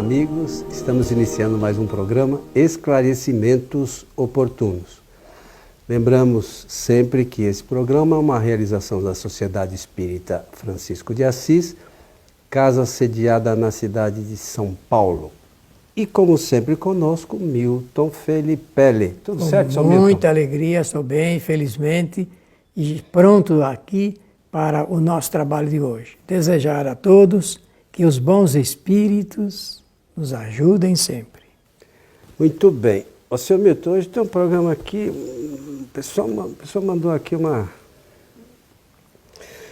amigos, estamos iniciando mais um programa Esclarecimentos Oportunos. Lembramos sempre que esse programa é uma realização da Sociedade Espírita Francisco de Assis, casa sediada na cidade de São Paulo. E como sempre conosco, Milton Felipe. Tudo certo, seu Milton? Muita alegria, estou bem, felizmente, e pronto aqui para o nosso trabalho de hoje. Desejar a todos que os bons espíritos nos ajudem sempre. Muito bem. Ô, seu Milton, hoje tem um programa aqui, o pessoal mandou aqui uma...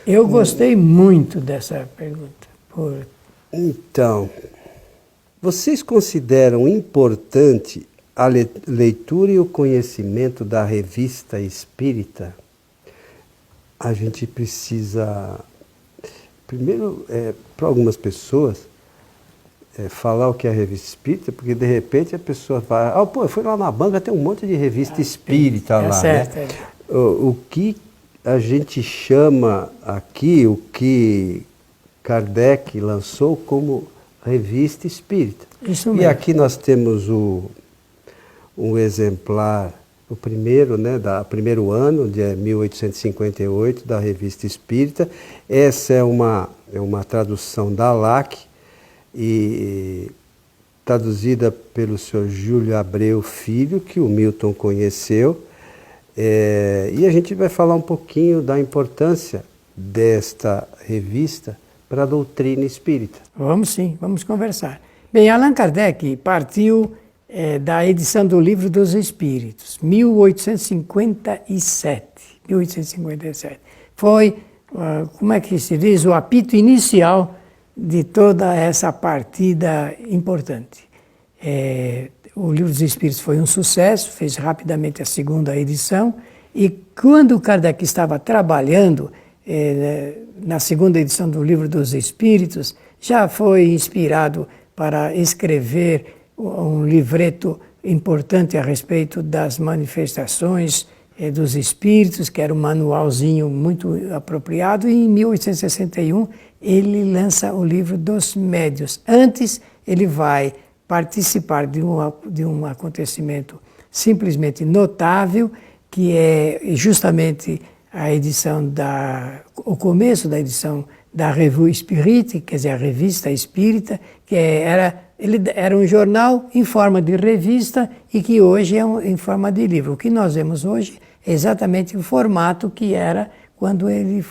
Eu gostei muito dessa pergunta. Então, vocês consideram importante a leitura e o conhecimento da Revista Espírita? A gente precisa, primeiro, para algumas pessoas, falar o que é a Revista Espírita, porque de repente a pessoa fala, eu fui lá na banca, tem um monte de Revista Espírita lá, certo, né? O que a gente chama aqui, o que Kardec lançou como Revista Espírita. Isso mesmo. E aqui nós temos um exemplar, o primeiro, né, primeiro ano, de 1858, da Revista Espírita. Essa é uma tradução da LAC, e traduzida pelo Sr. Júlio Abreu Filho, que o Milton conheceu. E a gente vai falar um pouquinho da importância desta revista para a doutrina espírita. Vamos sim, vamos conversar. Bem, Allan Kardec partiu da edição do Livro dos Espíritos, 1857. Foi, como é que se diz, o apito inicial de toda essa partida importante. O Livro dos Espíritos foi um sucesso, fez rapidamente a segunda edição, e quando Kardec estava trabalhando na segunda edição do Livro dos Espíritos, já foi inspirado para escrever um livreto importante a respeito das manifestações dos espíritos, que era um manualzinho muito apropriado, e em 1861 ele lança o Livro dos Médiuns. Antes, ele vai participar de um acontecimento simplesmente notável, que é justamente o começo da edição da Revue Spirite, quer dizer, a Revista Espírita, que era um jornal em forma de revista e que hoje é em forma de livro. O que nós vemos hoje é exatamente o formato que era quando ele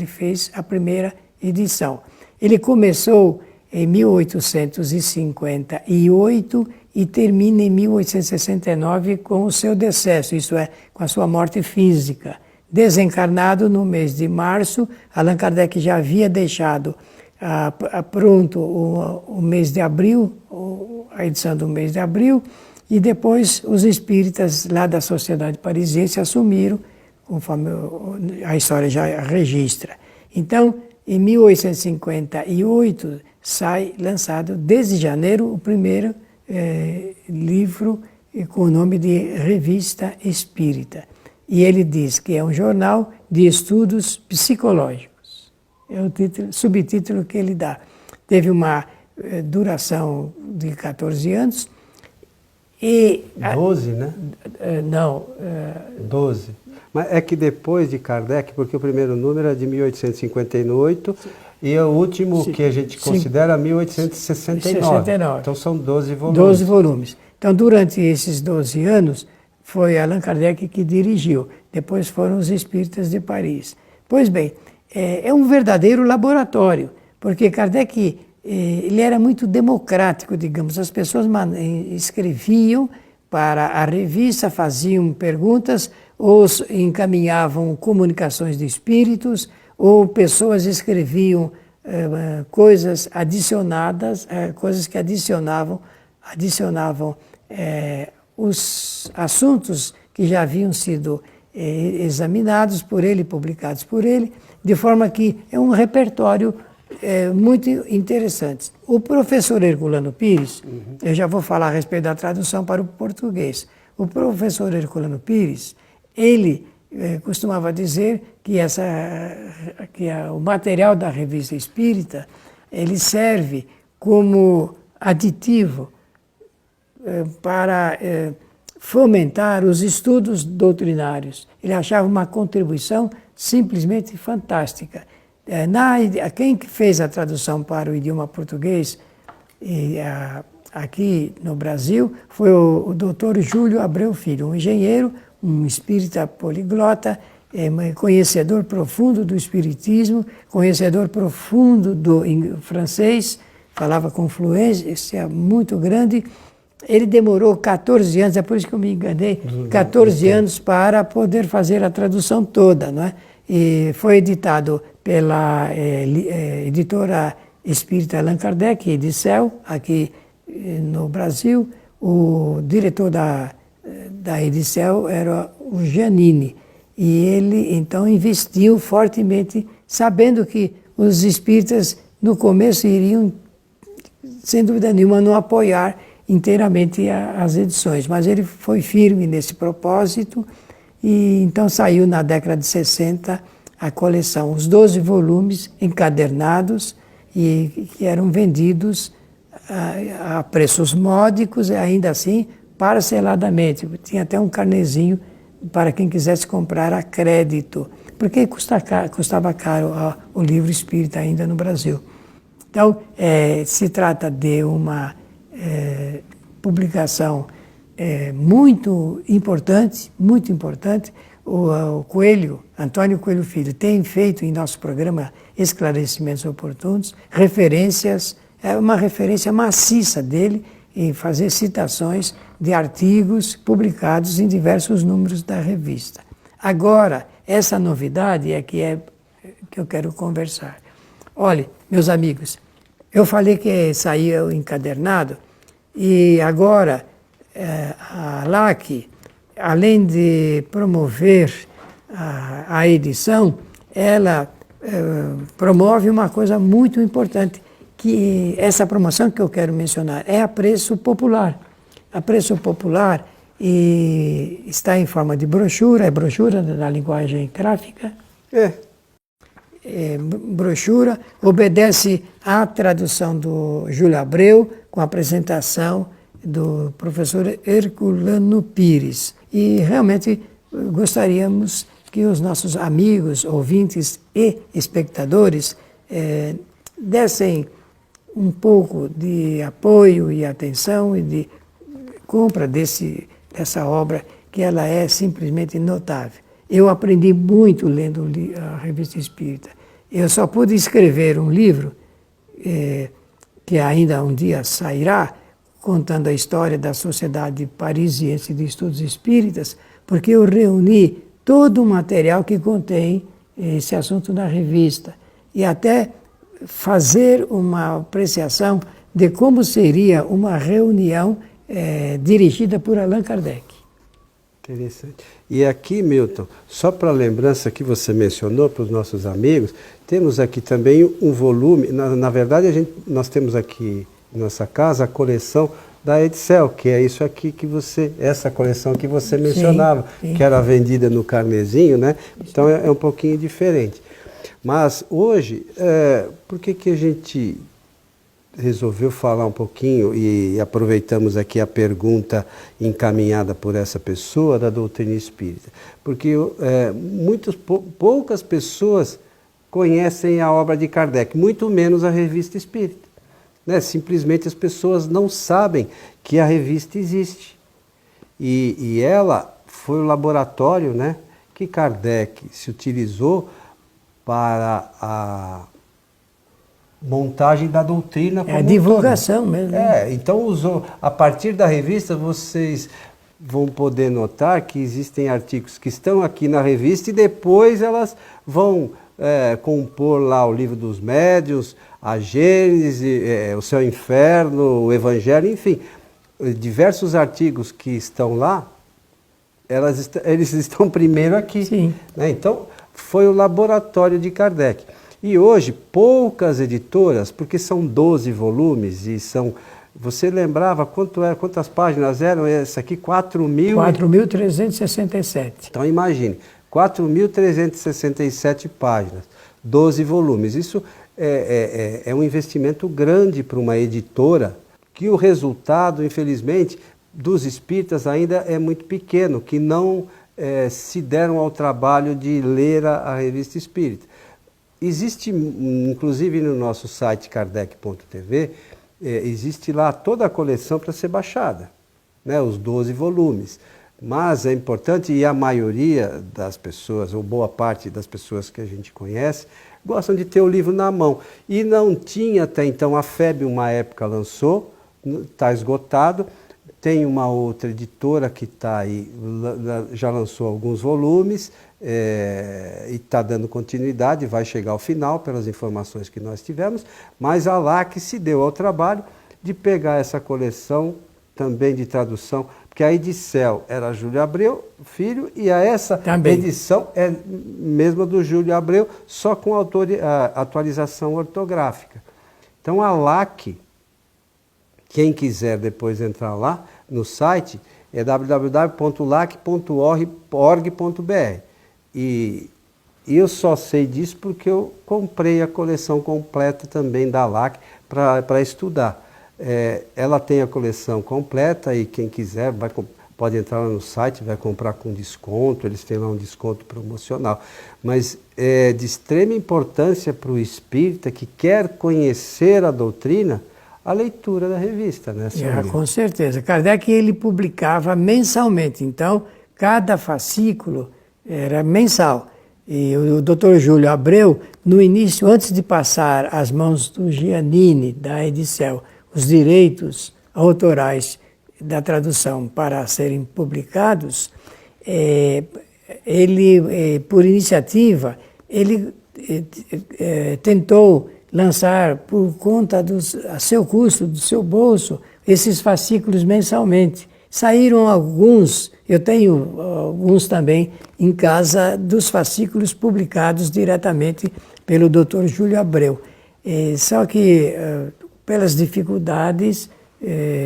fez a primeira edição. Ele começou em 1858 e termina em 1869 com o seu decesso, isto é, com a sua morte física. Desencarnado no mês de março, Allan Kardec já havia deixado pronto o mês de abril, a edição do mês de abril, e depois os espíritas lá da Sociedade Parisiense assumiram, conforme a história já registra. Então, em 1858, sai lançado, desde janeiro, o primeiro livro com o nome de Revista Espírita. E ele diz que é um jornal de estudos psicológicos. É o subtítulo que ele dá. Teve uma duração de 14 anos. 12, né? Não. 12. Mas é que depois de Kardec, porque o primeiro número é de 1858 e o último que a gente considera 1869. Então são 12 volumes. 12 volumes. Então, durante esses 12 anos, foi Allan Kardec que dirigiu. Depois foram os espíritas de Paris. Pois bem, é um verdadeiro laboratório, porque Kardec ele era muito democrático, digamos. As pessoas escreviam para a revista, faziam perguntas, ou encaminhavam comunicações de espíritos, ou pessoas escreviam coisas adicionadas, coisas que adicionavam os assuntos que já haviam sido examinados por ele, publicados por ele, de forma que é um repertório muito interessante. O professor Herculano Pires, eu já vou falar a respeito da tradução para o português. O professor Herculano Pires, ele costumava dizer que o material da Revista Espírita ele serve como aditivo para fomentar os estudos doutrinários. Ele achava uma contribuição simplesmente fantástica. Quem fez a tradução para o idioma português aqui no Brasil foi o Dr. Júlio Abreu Filho, um engenheiro, um espírita poliglota, conhecedor profundo do espiritismo, conhecedor profundo do francês, falava com fluência muito grande. Ele demorou 14 anos, é por isso que eu me enganei, 14 anos para poder fazer a tradução toda, não é? E foi editado pela editora espírita Allan Kardec, Edicel, aqui no Brasil. O diretor da Edicel era o Giannini. E ele, então, investiu fortemente, sabendo que os espíritas, no começo, iriam, sem dúvida nenhuma, não apoiar inteiramente as edições. Mas ele foi firme nesse propósito e, então, saiu na década de 60 a coleção, os 12 volumes encadernados e que eram vendidos a preços módicos e, ainda assim, parceladamente. Tinha até um carnezinho para quem quisesse comprar a crédito, porque custava caro o livro espírita ainda no Brasil. Então, se trata de uma publicação muito importante, muito importante. O Coelho, Antônio Coelho Filho, tem feito em nosso programa Esclarecimentos Oportunos referências, uma referência maciça dele em fazer citações de artigos publicados em diversos números da revista. Agora, essa novidade é que eu quero conversar. Olha, meus amigos, eu falei que saía o encadernado e agora a LAC, além de promover a edição, ela promove uma coisa muito importante, que essa promoção que eu quero mencionar é a preço popular. A preço popular está em forma de brochura, é brochura na linguagem gráfica. Brochura, obedece à tradução do Júlio Abreu, com a apresentação do professor Herculano Pires. E realmente gostaríamos que os nossos amigos, ouvintes e espectadores dessem um pouco de apoio e atenção e de compra dessa obra, que ela é simplesmente notável. Eu aprendi muito lendo a Revista Espírita. Eu só pude escrever um livro, que ainda um dia sairá, contando a história da Sociedade Parisiense de Estudos Espíritas, porque eu reuni todo o material que contém esse assunto na revista. E até fazer uma apreciação de como seria uma reunião dirigida por Allan Kardec. Interessante. E aqui, Milton, só para a lembrança que você mencionou para os nossos amigos, temos aqui também um volume, na verdade nós temos aqui em nossa casa a coleção da Edicel, que é isso aqui essa coleção que você mencionava, sim. Que era vendida no carnezinho, né? Então é um pouquinho diferente. Mas hoje, por que a gente resolveu falar um pouquinho e aproveitamos aqui a pergunta encaminhada por essa pessoa da doutrina espírita? Porque poucas pessoas conhecem a obra de Kardec, muito menos a Revista Espírita. Né? Simplesmente as pessoas não sabem que a revista existe. E ela foi o laboratório, né, que Kardec se utilizou para a montagem da doutrina como a divulgação mesmo. Então usou, a partir da revista vocês vão poder notar que existem artigos que estão aqui na revista e depois elas vão compor lá o Livro dos Médiuns, a Gênese, o Céu e o Inferno, o Evangelho, enfim, diversos artigos que estão lá, eles estão primeiro aqui. Sim. Né? Então, foi o laboratório de Kardec. E hoje, poucas editoras, porque são 12 volumes e são... Você lembrava quantas páginas eram? Essa aqui, 4.367. Então, imagine, 4.367 páginas, 12 volumes. Isso é um investimento grande para uma editora que o resultado, infelizmente, dos espíritas ainda é muito pequeno, que não se deram ao trabalho de ler a Revista Espírita. Existe, inclusive no nosso site kardec.tv, existe lá toda a coleção para ser baixada, né, os 12 volumes. Mas é importante, e a maioria das pessoas, ou boa parte das pessoas que a gente conhece, gostam de ter o livro na mão. E não tinha até então, a FEB uma época lançou, está esgotado. Tem uma outra editora que está aí, já lançou alguns volumes e está dando continuidade, vai chegar ao final pelas informações que nós tivemos, mas a LAC se deu ao trabalho de pegar essa coleção também de tradução, porque a Edicel era Júlio Abreu, filho, e essa também. Edição é mesma do Júlio Abreu, só com a atualização ortográfica. Então a LAC, quem quiser depois entrar lá no site, é www.lac.org.br. E eu só sei disso porque eu comprei a coleção completa também da LAC para estudar. Ela tem a coleção completa e quem quiser pode entrar lá no site, vai comprar com desconto, eles têm lá um desconto promocional. Mas é de extrema importância para o espírita que quer conhecer a doutrina, a leitura da revista, né, senhor? Com certeza. Kardec, ele publicava mensalmente, então cada fascículo era mensal. E o Dr. Júlio Abreu, no início, antes de passar às mãos do Giannini, da Edicel, os direitos autorais da tradução para serem publicados, ele, por iniciativa, ele tentou lançar por conta a seu custo, do seu bolso, esses fascículos mensalmente. Saíram alguns, eu tenho alguns também em casa, dos fascículos publicados diretamente pelo Dr. Júlio Abreu. Só que, pelas dificuldades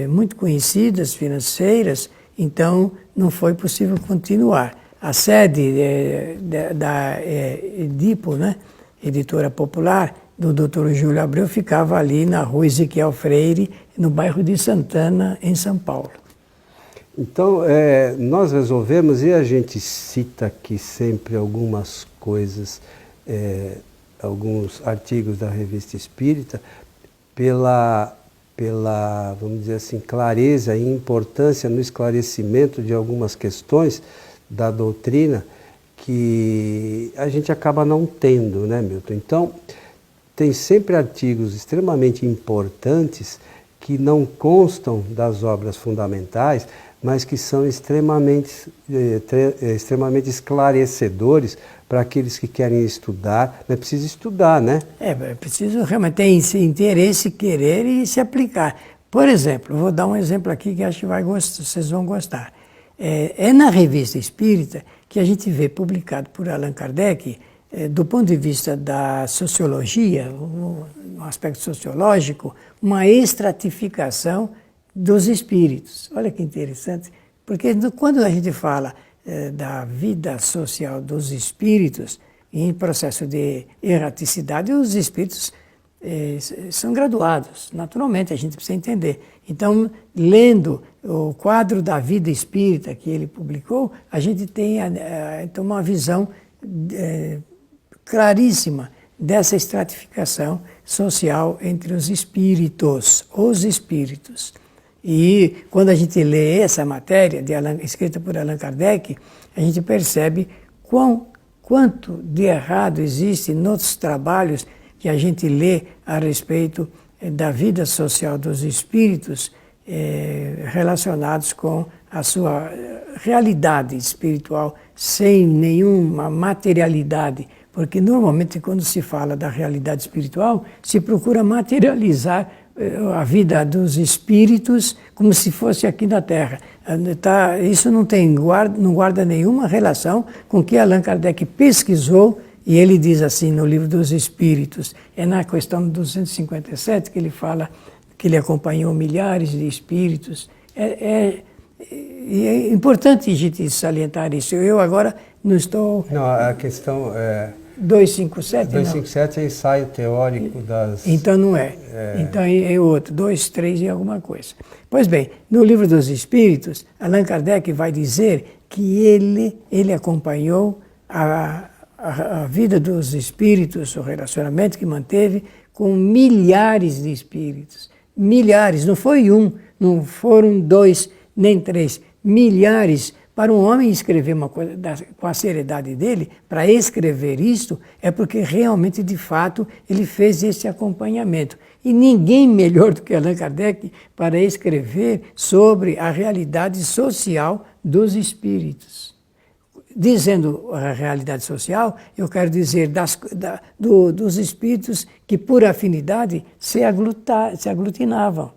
muito conhecidas, financeiras, então não foi possível continuar. A sede da Edipo, né, Editora Popular, do Dr. Júlio Abreu, ficava ali na rua Ezequiel Freire, no bairro de Santana, em São Paulo. Então, nós resolvemos, e a gente cita aqui sempre algumas coisas, alguns artigos da Revista Espírita, pela, vamos dizer assim, clareza e importância no esclarecimento de algumas questões da doutrina que a gente acaba não tendo, né, Milton? Então, tem sempre artigos extremamente importantes que não constam das obras fundamentais, mas que são extremamente esclarecedores para aqueles que querem estudar. É preciso estudar, né? É preciso realmente ter esse interesse, querer e se aplicar. Por exemplo, vou dar um exemplo aqui que acho que vocês vão gostar. É na Revista Espírita que a gente vê publicado por Allan Kardec, do ponto de vista da sociologia, no aspecto sociológico, uma estratificação dos espíritos. Olha que interessante, porque quando a gente fala da vida social dos espíritos, em processo de erraticidade, os espíritos são graduados, naturalmente, a gente precisa entender. Então, lendo o quadro da vida espírita que ele publicou, a gente tem então, uma visão claríssima dessa estratificação social entre os espíritos. E quando a gente lê essa matéria escrita por Allan Kardec, a gente percebe quanto de errado existe nos trabalhos que a gente lê a respeito da vida social dos espíritos relacionados com a sua realidade espiritual, sem nenhuma materialidade. Porque normalmente quando se fala da realidade espiritual, se procura materializar a vida dos espíritos como se fosse aqui na Terra. Isso não guarda nenhuma relação com o que Allan Kardec pesquisou, e ele diz assim no Livro dos Espíritos, na questão 257 que ele fala que ele acompanhou milhares de espíritos. É importante a gente salientar isso. Eu agora não estou... Não, a questão 257? 257 é ensaio teórico das... Então não é. Então é outro, 2, 3 e alguma coisa. Pois bem, no Livro dos Espíritos, Allan Kardec vai dizer que ele acompanhou a vida dos espíritos, o relacionamento que manteve com milhares de espíritos. Milhares, não foi um, não foram 2, nem 3, milhares. Para um homem escrever uma coisa com a seriedade dele, para escrever isto, é porque realmente, de fato, ele fez esse acompanhamento. E ninguém melhor do que Allan Kardec para escrever sobre a realidade social dos espíritos. Dizendo a realidade social, eu quero dizer dos espíritos que, por afinidade, se aglutinavam.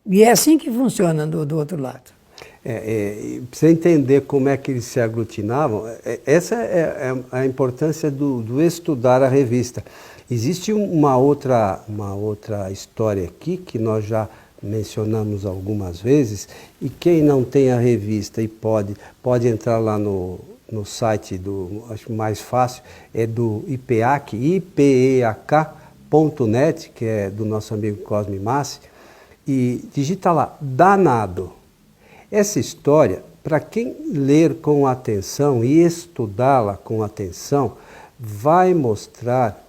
E é assim que funciona do outro lado. Precisa entender como é que eles se aglutinavam. Essa é a importância do estudar a revista. Existe uma outra história aqui que nós já mencionamos algumas vezes, e quem não tem a revista e pode entrar lá no site acho mais fácil, é do IPEAC, ipeak.net, que é do nosso amigo Cosme Massi, e digita lá, Danado. Essa história, para quem ler com atenção e estudá-la com atenção, vai mostrar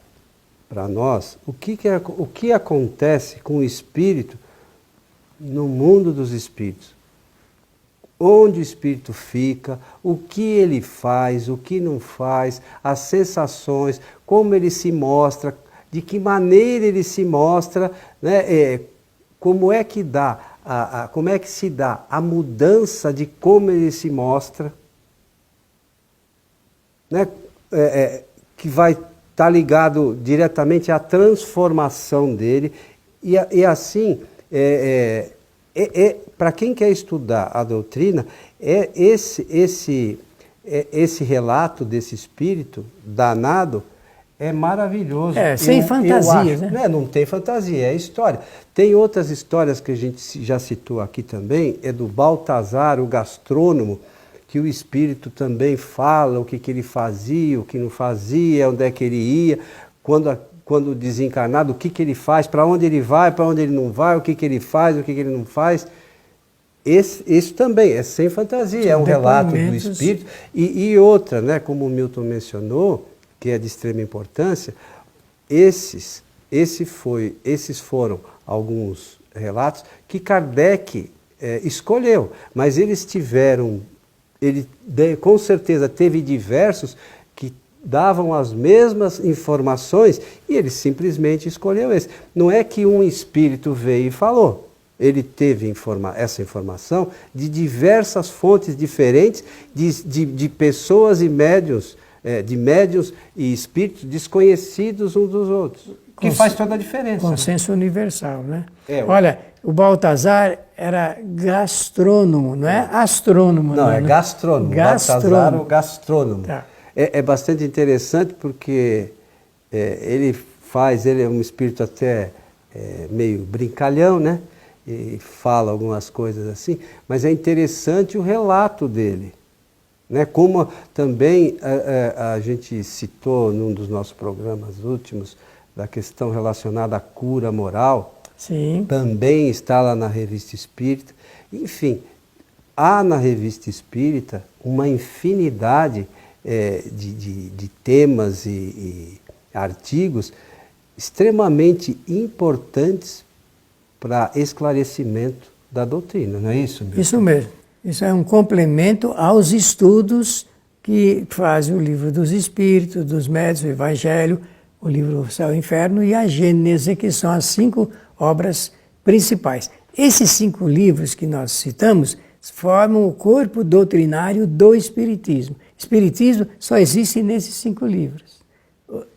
para nós o que acontece com o espírito no mundo dos espíritos. Onde o espírito fica, o que ele faz, o que não faz, as sensações, como ele se mostra, de que maneira ele se mostra, né? Como é que se dá a mudança de como ele se mostra, né? Que vai estar ligado diretamente à transformação dele, e assim, para quem quer estudar a doutrina, esse relato desse espírito danado é maravilhoso. Sem fantasias, né? Não tem fantasia, é história. Tem outras histórias que a gente já citou aqui também, é do Baltazar, o gastrônomo, que o espírito também fala o que ele fazia, o que não fazia, onde é que ele ia, quando desencarnado, o que ele faz, para onde ele vai, para onde ele não vai, o que ele faz, o que ele não faz. Isso também é sem fantasia, é um relato do espírito. E outra, né, como o Milton mencionou, que é de extrema importância, esses foram alguns relatos que Kardec escolheu, mas ele com certeza teve diversos que davam as mesmas informações e ele simplesmente escolheu esse. Não é que um espírito veio e falou. Ele teve essa informação de diversas fontes diferentes, de pessoas e médiuns, de médiuns e espíritos desconhecidos uns dos outros, que faz toda a diferença. Consenso universal, né? Olha, o Baltazar era gastrônomo, não é astrônomo. Não, é gastrônomo. Baltazar, o gastrônomo. Tá. É bastante interessante porque ele é um espírito até meio brincalhão, né? E fala algumas coisas assim, mas é interessante o relato dele. Né? Como também a gente citou num dos nossos programas últimos, da questão relacionada à cura moral, sim, também está lá na Revista Espírita. Enfim, há na Revista Espírita uma infinidade de temas e artigos extremamente importantes para esclarecimento da doutrina, não é isso, Milton? Isso mesmo. Isso é um complemento aos estudos que faz o Livro dos Espíritos, dos Médiuns, o Evangelho, o livro O Céu e o Inferno e a Gênese, que são as 5 obras principais. Esses 5 livros que nós citamos formam o corpo doutrinário do Espiritismo. Espiritismo só existe nesses 5 livros.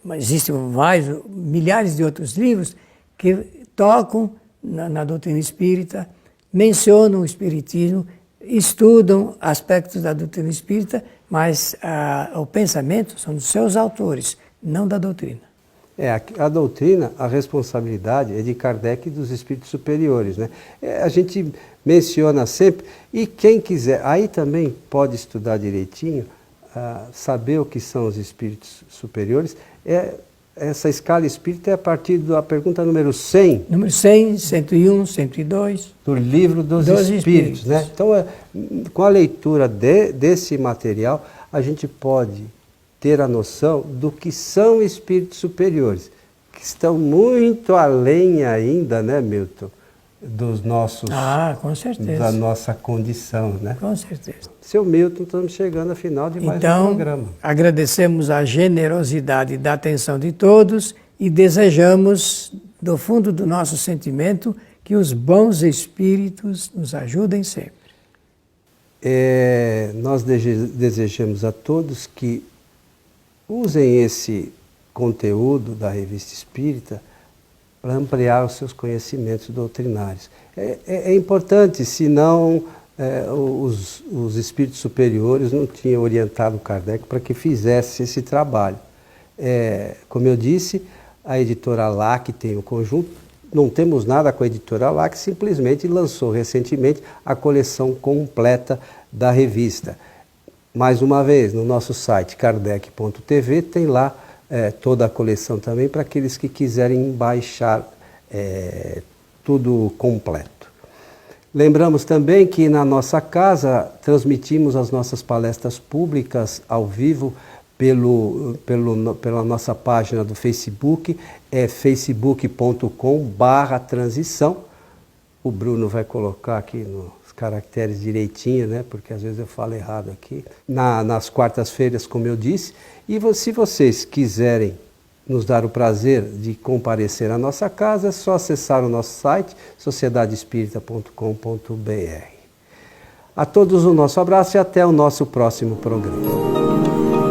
Mas existem milhares de outros livros que tocam na doutrina espírita, mencionam o Espiritismo, estudam aspectos da doutrina espírita, mas o pensamento são dos seus autores, não da doutrina. A doutrina, a responsabilidade é de Kardec e dos espíritos superiores, né? A gente menciona sempre, e quem quiser, aí também pode estudar direitinho saber o que são os espíritos superiores, essa escala espírita é a partir da pergunta número 100. Número 100, 101, 102. Do livro dos Espíritos. Né? Então, com a leitura desse material, a gente pode ter a noção do que são espíritos superiores, que estão muito além ainda, né, Milton, dos nossos... com certeza. Da nossa condição, né? Com certeza. Seu Milton, estamos chegando ao final de mais um programa. Então, agradecemos a generosidade da atenção de todos e desejamos, do fundo do nosso sentimento, que os bons espíritos nos ajudem sempre. Nós desejamos a todos que usem esse conteúdo da Revista Espírita para ampliar os seus conhecimentos doutrinários. É importante, senão os espíritos superiores não tinham orientado Kardec para que fizesse esse trabalho. Como eu disse, a editora LAC tem o conjunto, não temos nada com a editora LAC, simplesmente lançou recentemente a coleção completa da revista. Mais uma vez, no nosso site kardec.tv tem lá toda a coleção também para aqueles que quiserem baixar tudo completo. Lembramos também que na nossa transmitimos as nossas palestras públicas ao vivo pela nossa página do Facebook, facebook.com/transição. O Bruno vai colocar aqui nos caracteres direitinho, né? Porque às vezes eu falo errado aqui. Nas quartas-feiras, como eu disse. E se vocês quiserem nos dar o prazer de comparecer à nossa casa, é só acessar o nosso site, sociedadespírita.com.br. A todos o nosso abraço e até o nosso próximo programa.